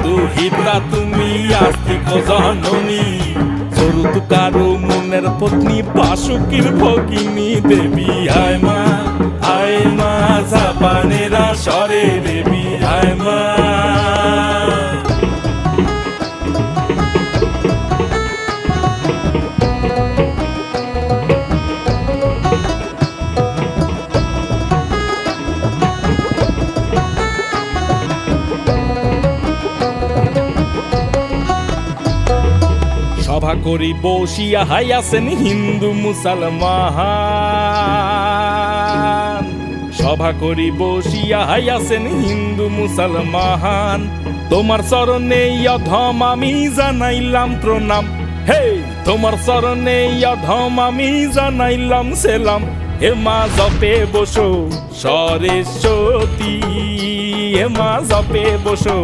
দুহিতা তুমি আস্তিক জননী চরুতুকারু মনের পত্নী বাসুকির ভগিনী দেবী আয় মা জাপানেরা সরে দেবী আয় মা। সভা করি বসিয়া হাইয়াছেন হিন্দু মুসলমান, সভা করি বসিয়া হাইয়াছেন হিন্দু মুসলমান। তোমার চরণে অধম আমি জানাইলাম প্রণাম, হে তোমার চরণে অধম আমি জানাইলাম সেলাম। হে মা জপে বসো সরস্বতী, হে মা জপে বসো।